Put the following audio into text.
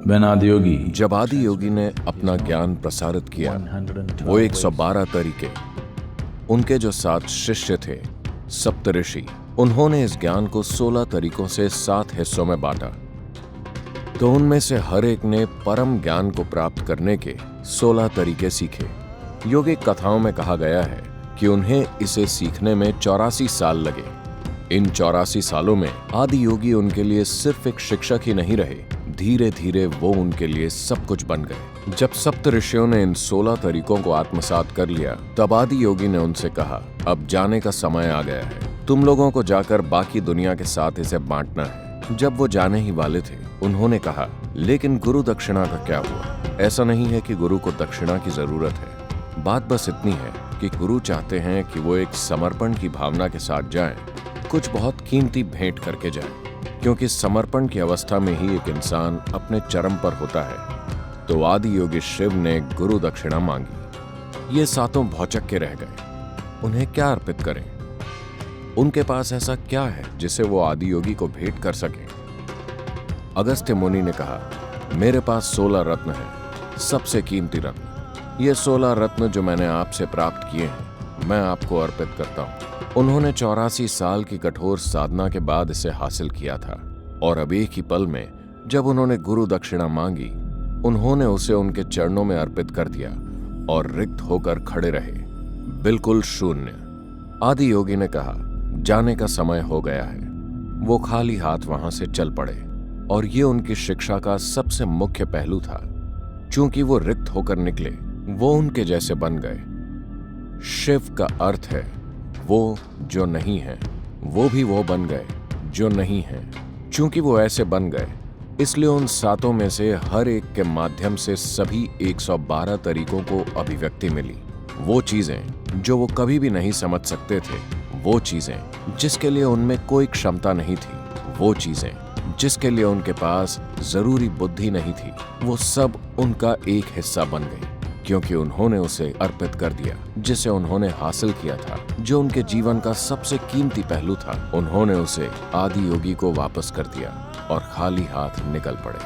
When Adiyogi जब आदि योगी ने अपना ज्ञान प्रसारित किया, वो 112 तरीके, उनके जो 7 शिष्य थे सप्तऋषि, उन्होंने इस ज्ञान को 16 तरीकों से 7 हिस्सों में बांटा। तो उनमें से हर एक ने परम ज्ञान को प्राप्त करने के 16 तरीके सीखे। योगिक कथाओं में कहा गया है कि उन्हें इसे सीखने में 84 साल लगे। इन 84 सालों में आदि योगी उनके लिए सिर्फ एक शिक्षक ही नहीं रहे, धीरे धीरे वो उनके लिए सब कुछ बन गए। जब सप्त ऋषियों ने इन 16 तरीकों को आत्मसात कर लिया, तब आदि योगी ने उनसे कहा, अब जाने का समय आ गया है, तुम लोगों को जाकर बाकी दुनिया के साथ इसे बांटना है। जब वो जाने ही वाले थे, उन्होंने कहा, लेकिन गुरु दक्षिणा का क्या हुआ? ऐसा नहीं है कि गुरु को दक्षिणा की जरूरत है, बात बस इतनी है कि गुरु चाहते हैं कि वो एक समर्पण की भावना के साथ जाएं, कुछ बहुत कीमती भेंट करके जाएं, क्योंकि समर्पण की अवस्था में ही एक इंसान अपने चरम पर होता है। तो आदि योगी शिव ने गुरु दक्षिणा मांगी। ये सातों भौचक्के रह गए, उन्हें क्या अर्पित करें? उनके पास ऐसा क्या है जिसे वो आदि योगी को भेंट कर सके? अगस्त्य मुनि ने कहा, मेरे पास 16 रत्न है, सबसे कीमती रत्न। ये 16 रत्न जो मैंने आपसे प्राप्त किए हैं, मैं आपको अर्पित करता हूँ। उन्होंने 84 साल की कठोर साधना के बाद इसे हासिल किया था, और अब एक ही पल में जब उन्होंने गुरु दक्षिणा मांगी, उन्होंने उसे उनके चरणों में अर्पित कर दिया और रिक्त होकर खड़े रहे, बिल्कुल शून्य। आदि योगी ने कहा, जाने का समय हो गया है। वो खाली हाथ वहां से चल पड़े, और ये उनकी शिक्षा का सबसे मुख्य पहलू था। चूंकि वो रिक्त होकर निकले, वो उनके जैसे बन गए। शिव का अर्थ है वो जो नहीं है, वो भी वो बन गए जो नहीं है। चूंकि वो ऐसे बन गए, इसलिए उन सातों में से हर एक के माध्यम से सभी 112 तरीकों को अभिव्यक्ति मिली। वो चीजें जो वो कभी भी नहीं समझ सकते थे, वो चीजें जिसके लिए उनमें कोई क्षमता नहीं थी, वो चीजें जिसके लिए उनके पास जरूरी बुद्धि नहीं थी, वो सब उनका एक हिस्सा बन गई, क्योंकि उन्होंने उसे अर्पित कर दिया जिसे उन्होंने हासिल किया था, जो उनके जीवन का सबसे कीमती पहलू था। उन्होंने उसे आदि योगी को वापस कर दिया और खाली हाथ निकल पड़े।